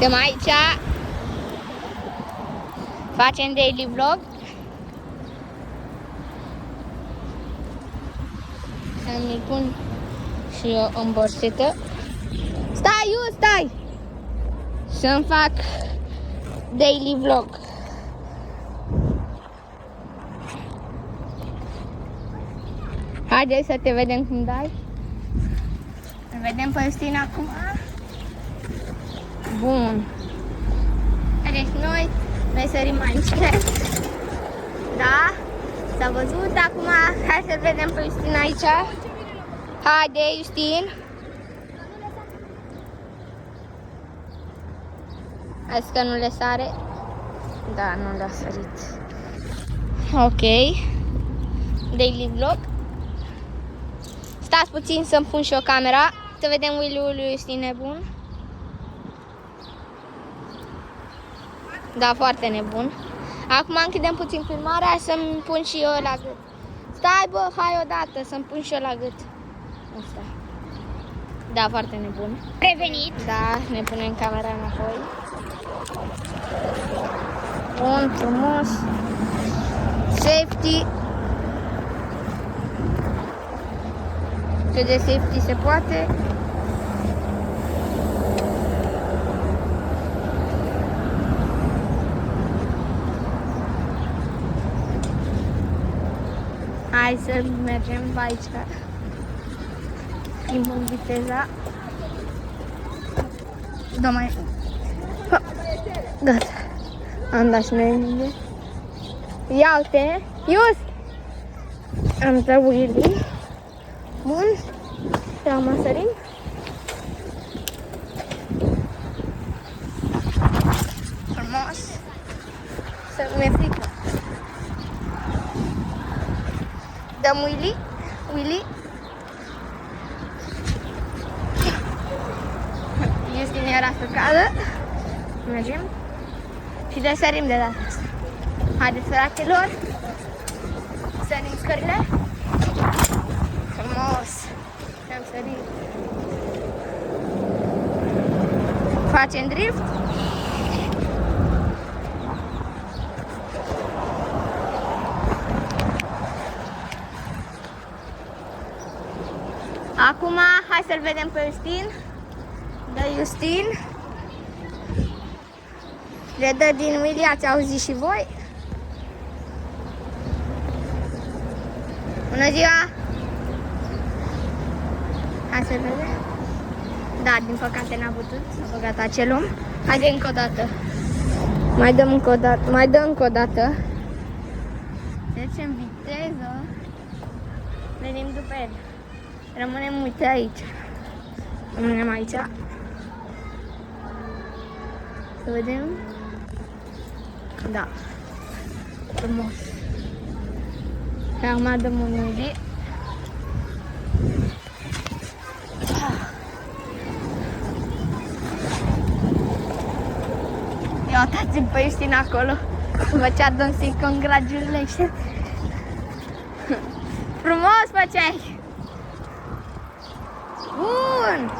Suntem aici. Facem daily vlog. Să-mi pun și eu în borsetă. Stai! Să-mi fac daily vlog. Haideți să te vedem cum dai. Îl vedem pe Justin acum. Bun. Deci noi sărim aici. Da? S-a văzut acum. Hai să-l vedem pe Justin aici. Haide, Justin. Hai că nu le sare. Da, nu le-a sărit. Ok. Daily vlog. Stați puțin să-mi pun și o camera. Să vedem Willy-ul lui Justin nebun. Da, foarte nebun. Acum închidem puțin filmarea să-mi pun și eu la gât. Stai bă, hai odată să-mi pun și eu la gât. Asta. Da, foarte nebun. Revenit. Da, ne punem camera înapoi. Bun, frumos. Safety. Cât de safety se poate. Hai să mergem pe aici. Schimbăm viteza. Da, mai... Gata. Am dat și noi mine. Ia uite. Ius! Am dat Willy. Bun. Și am sărim. Frumos. Să mi-e frică. Dăm Willy. Justin era să cadă. Mergem. Și de sărim de data asta. Haideți, fraților. Sărim scările. Frumos. Am sărit. Facem drift. Acum, hai să-l vedem pe Justin. Dă Justin. Le dă din Willy, ați auzit și voi? Bună ziua! Hai să vedem. Da, din păcate n-a putut, s-a băgat acel om. Haide încă o dată. Mai dăm încă o dată. Trecem viteză. Venim după el. Rămânem, uite, aici. Rămânem aici. Să vedem. Da. Frumos. Și acum dăm un Willy. Ia uitați-l pe Justin acolo. Vă cea don't congratulations. Frumos făceai! Bun!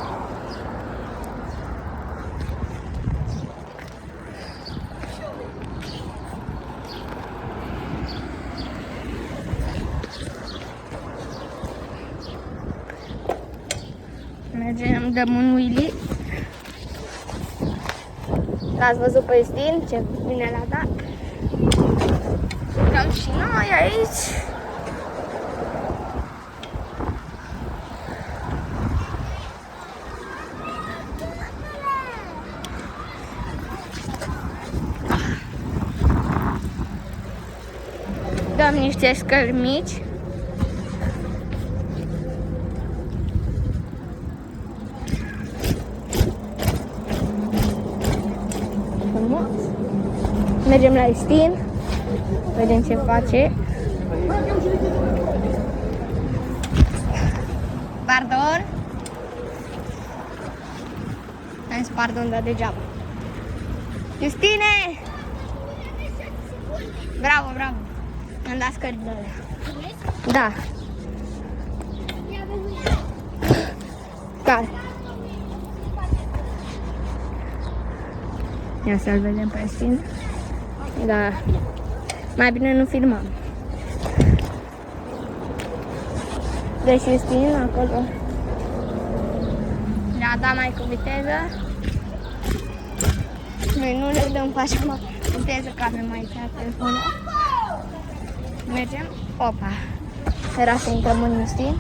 Mergem, dăm un Willy. L-ați văzut pe Justin, ce bine l-a dat. Cam și noi aici. Dăm niște scări mici. Mergem la Justin. Vedem ce face. Pardon. Am zis pardon, dar degeaba. Justine! Bravo, bravo. Am dat scările alea. Da. Care? Ia să-l vedem pe Justin. Da. Mai bine nu filmăm. Deci Justin acolo le-a dat mai cu viteză. Noi nu le dăm cu așa mai viteză că avem aici telefonul. Mergem. Opa. Era să intrăm în Justin.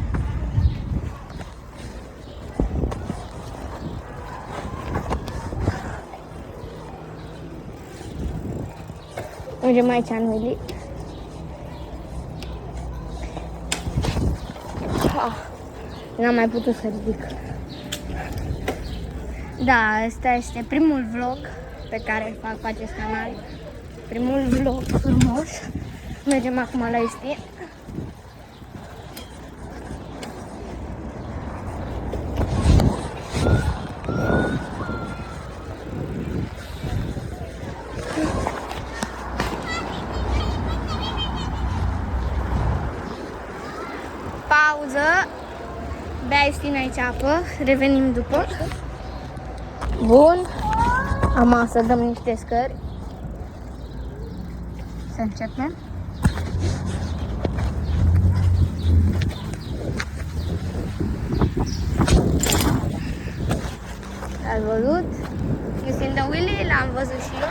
Mergem aici în Willy. N-am mai putut să ridic. Da, ăsta este primul vlog pe care îl fac pe acest canal. Primul vlog frumos. Mergem acum la Justin. Pauză. Bea Justin aici apă. Revenim după. Bun. Am să dăm niște scări. Să începem. L-ați văzut? Justin de Willy, l-am văzut și eu.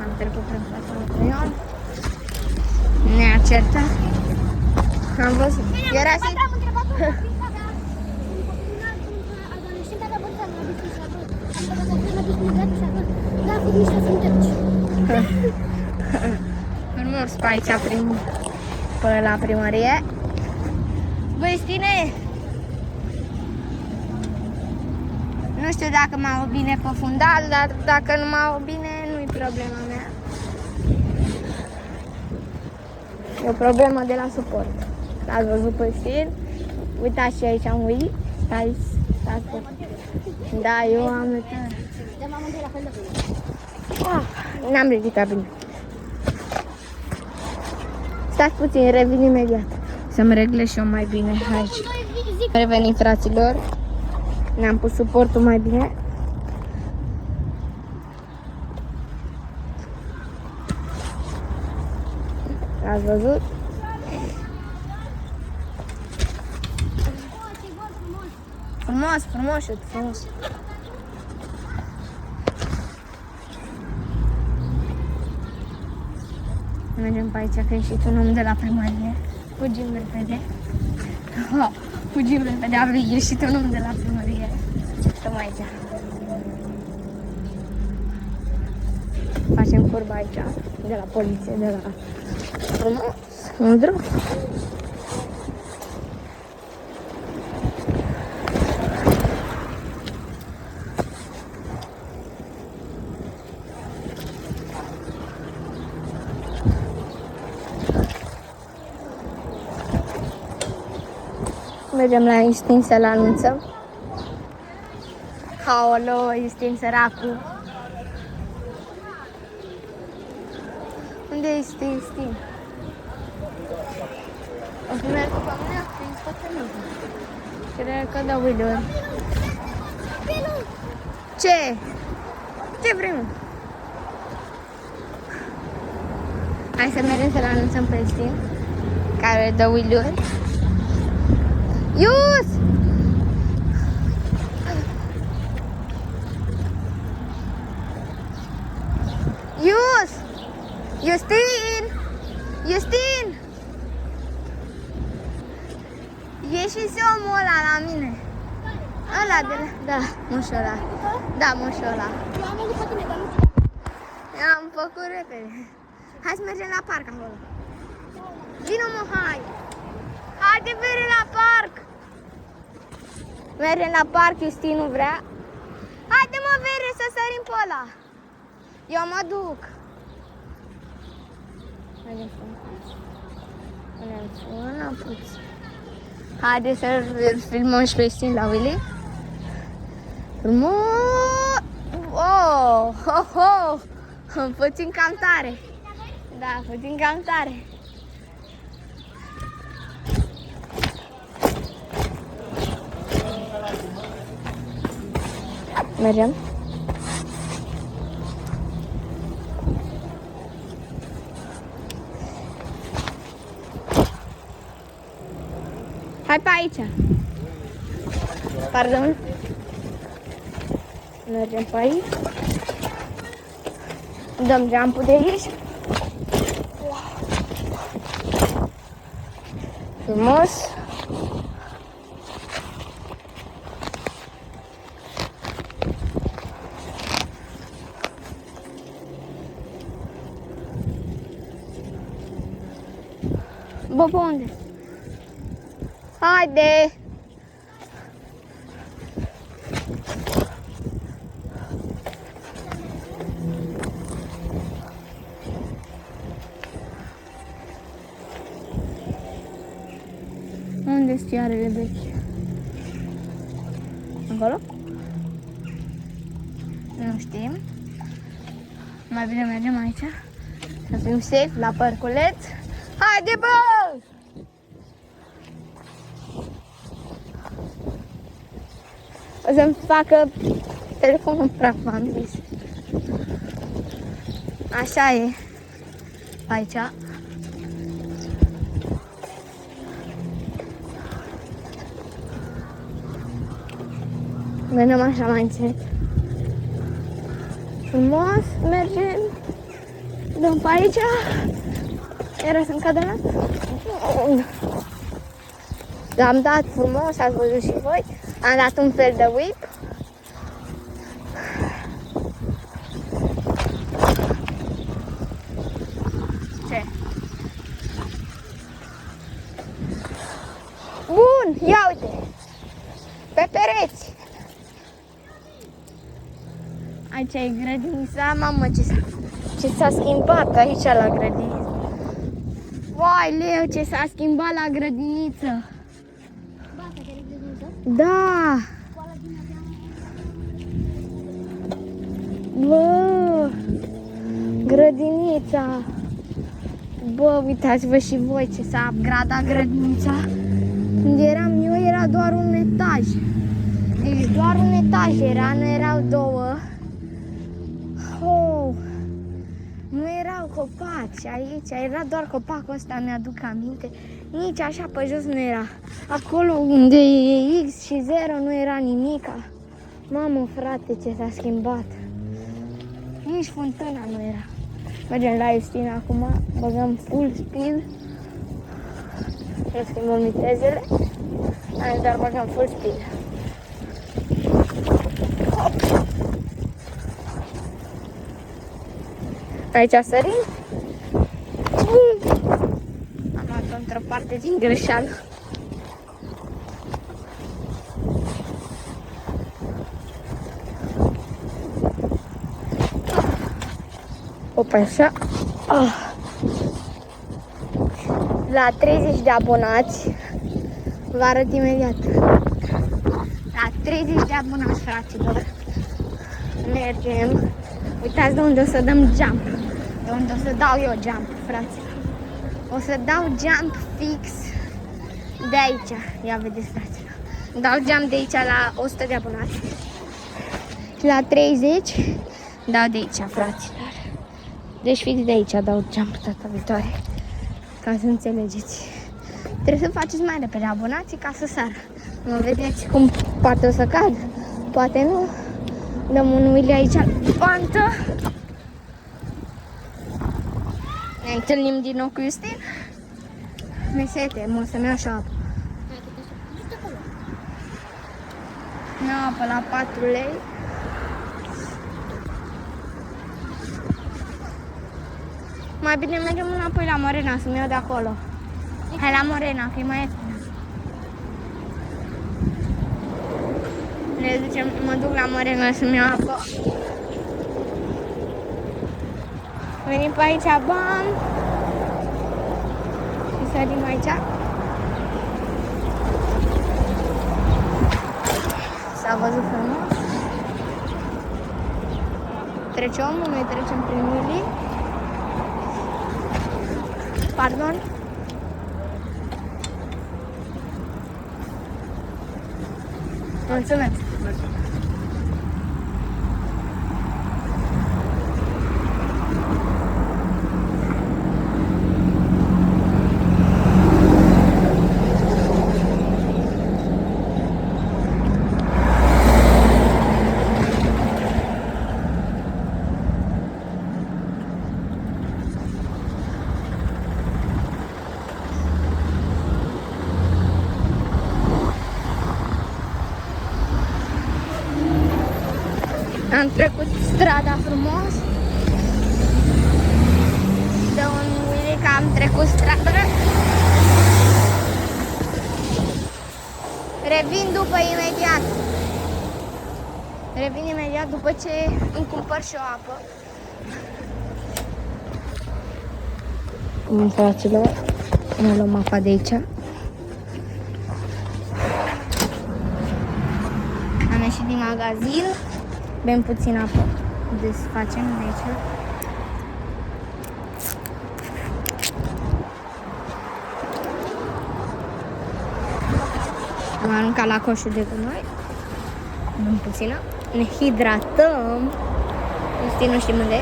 Am trecut prin fața lui Craion. Ne-a certat. Am văzut. Era și... Frumos pe aici până la primărie. Băi, Justine, nu știu dacă m-au bine pe fundal, dar dacă nu m-au bine, nu-i problema mea. E o problemă de la suport. L-ați văzut pe Justin? Uitați și aici am Willy. Stați pe... Da, eu am uitat. N-am ridicat bine. Stați puțin, revin imediat. Să-mi reglez și eu mai bine aici. Revenim, fraților. Ne-am pus suportul mai bine. Ați văzut? Frumos, frumos, frumos. Mergem pe aici, că e și un om de la primărie. Fugim repede. Fugim repede, a ieșit un om de la primărie. Stăm aici. Facem curba aici, de la poliție, de la... Frumos, un drum. Mergem la Justin să-l anunțăm. Aoleu, Justin săracul. Unde este Justin? O să merg cu mine, prin spate meu. Cred că dau video. Ce? Ce vrem? Hai să mergem să-l anunțăm pe Justin, care dă wheel-uri. Ius! Ius! Justin! Justin! Ieși și omul ăla la mine. Ăla de la... Da, moșul ăla. Da, moșul ăla. Eu am făcut tine, dar nu știu. Am făcut repede. Hai să mergem la parc acolo. Vino, mă, hai! Haide, vere la parc! Mergem la parc, Justin nu vrea. Haide, mă, vere, să sărim pe ăla. Eu mă duc. Mergem frână puțin. Haide să filmăm și pe Justin la Willy. Frumos! Oh, ho, ho! Puțin cam tare. Da, puțin cam tare. Mergem. Hai pe aici. Pardon. Mergem pe aici. Dăm jump-ul de aici. Frumos. Bă, pe unde? Haide! Unde sunt fiarele vechi? Acolo? Nu știm. Mai bine mergem aici. Să fim safe la parculeț. Haide, bă! O să-mi facă telefonul praf, v-am zis. Așa e. Aici. Mergem așa mai încet. Frumos, mergem. Dăm pe aici. Era să-mi cadă la? L-am dat frumos, ați văzut și voi. Am dat un fel de whip. Ce? Bun, ia uite. Pe pereți. Aici e grădinița, mamă, ce s-a schimbat aici la grădiniță. Vai, Leo, ce s-a schimbat la grădiniță. Da. Bă, grădinița. Bă, uitați-vă și voi ce s-a upgradat grădinița. Unde eram eu era doar un etaj. Deci doar un etaj era, nu erau două. Oh, nu erau copaci aici, era doar copacul ăsta, mi-aduc aminte. Nici așa pe jos nu era. Acolo unde e X și 0 nu era nimica. Mamă, frate, ce s-a schimbat. Nici fântâna nu era. Mergem la Justina acum, băgăm full speed. Nu schimbăm vitezele, dar băgăm full speed. Hop. Aici sărim. Am luat-o într-o parte din greșeală. Opa, așa. La 30 de abonați, vă arăt imediat. La 30 de abonați, fraților, mergem. Uitați de unde o să dăm jump. De unde o să dau eu jump, fraților. O să dau jump fix de aici. Ia vedeți, fraților. Dau jump de aici la 100 de abonați. Și la 30 dau de aici, fraților. Deci fix de aici dau jump data viitoare. Ca să înțelegeți. Trebuie să faceți mai repede abonații ca să sară. Mă vedeți cum poate o să cad, poate nu. Dăm un wheelie aici la pantă. Ne întâlnim din nou cu Justin. Mesete, mă să-mi iau și apă. Mi-au apă la 4 lei. Mai bine mergem înapoi la Morena să-mi iau de acolo. Hai la Morena, că e mai ieftin. Ne ducem, mă duc la Morena să-mi iau apă. Venim pe aici, bam! Și sărim aici. S-a văzut frumos. Trece omul, noi trecem prin Willy. Pardon. Mulțumesc. Am trecut strada frumos. De un Willy că am trecut strada. Revin imediat după ce îmi cumpăr și o apă. Fraților, ne luăm apa de aici. Am ieșit din magazin, bem puțin apă, desfacem de aici. Am aruncat la coșul de gunoi, bem puțină, ne hidratăm, nu știm unde e.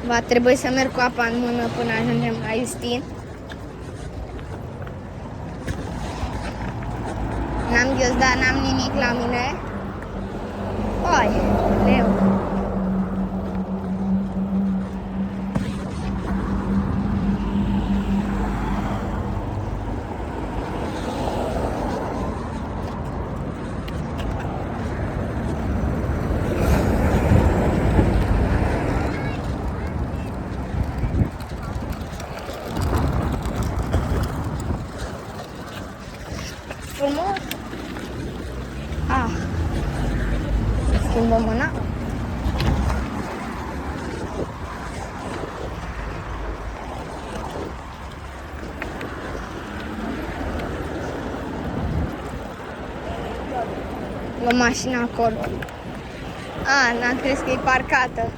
Va trebui să merg cu apa în mână până ajungem la Justin. N-am ghiozdat, n-am nimic la mine. Oi, leu. Frumos. Schimbăm mâna. Luăm mașina acolo. N-am crezut că e parcată.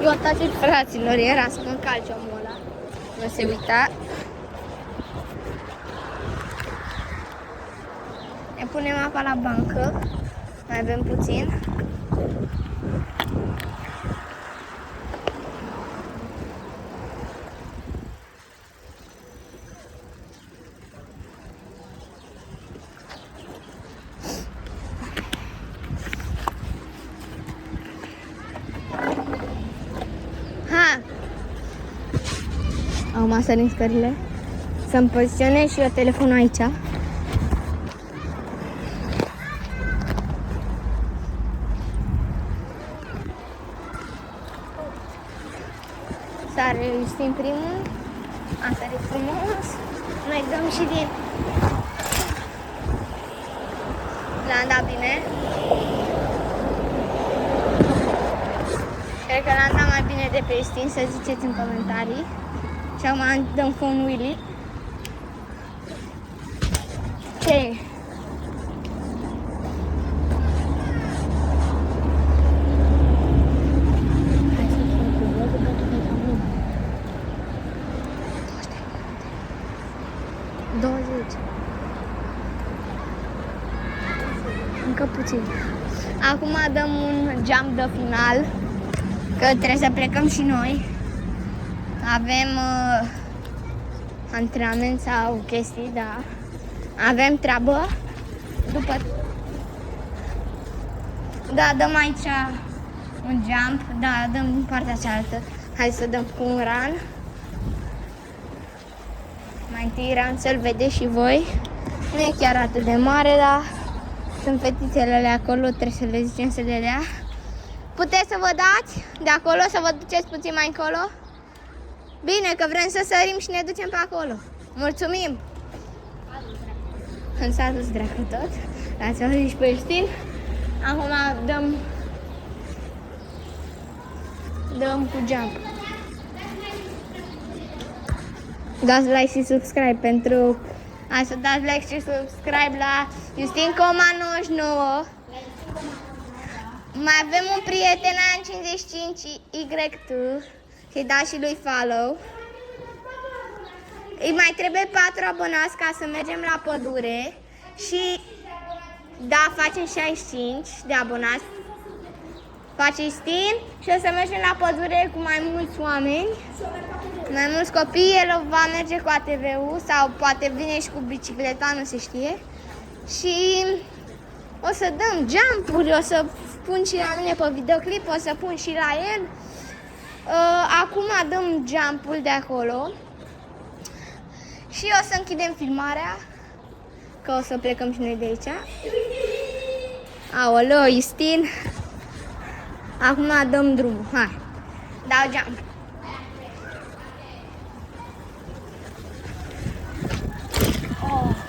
Eu ataci fraților, era să mă calci omul ăla. Nu se uita. Ne punem apa la bancă. Mai avem puțin. Acum sărim scările. Să-mi poziționez și eu telefonul aici. Sare Justin primul. A sărit frumos. Noi dăm și din... L-am dat bine. Cred că l-am dat mai bine de pe Justin, să ziceți în comentarii. Și acum dăm cu un Willy. Ce? Încă puțin. Acum dăm un jump de final, că trebuie să plecăm și noi. Avem antrenament sau chestii, da. Avem treabă. După... Da, dăm aici un jump. Da, dăm din partea cealaltă. Hai să dăm cu un run. Mai întâi run să-l vedeți și voi. Nu e chiar atât de mare, dar sunt fetițele alea acolo, trebuie să le zicem să le dea. Puteți să vă dați de acolo, să vă duceți puțin mai încolo? Bine, că vrem să sărim și ne ducem pe acolo. Mulțumim! S-a dus dracu tot. L-ați auzit și pe Justin. Acum dăm cu jump. Dați like și subscribe pentru... Hai să dați like și subscribe la Justin Coma 99. Mai avem un prieten An55Y2. Să-i dați și lui follow. Îi mai trebuie 4 abonați ca să mergem la pădure. Și da, facem 65 de abonați. face Justin și o să mergem la pădure cu mai mulți oameni, mai mulți copii. El va merge cu ATV-ul sau poate vine și cu bicicleta, nu se știe. Și o să dăm jump-uri, o să pun și la mine pe videoclip, o să pun și la el. Acum dăm jump-ul de acolo și o să închidem filmarea, că o să plecăm și noi de aici. Aoleu, Justin! Acum dăm drumul, hai, dau jump.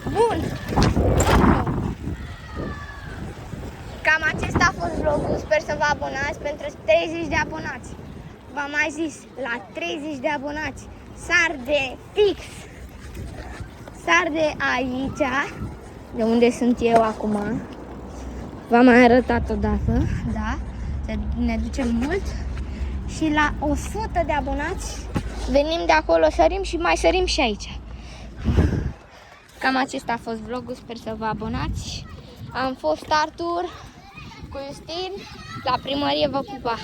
Bun! Cam acesta a fost vlogul, sper să vă abonați pentru 30 de abonați. V-am mai zis, la 30 de abonați, sar de fix, sar de aici, de unde sunt eu acum. V-am mai arătat odată, da, ne ducem mult. Și la 100 de abonați venim de acolo, sărim și mai sărim și aici. Cam acesta a fost vlogul, sper să vă abonați. Am fost Artur cu Justin, la primărie, vă pupa!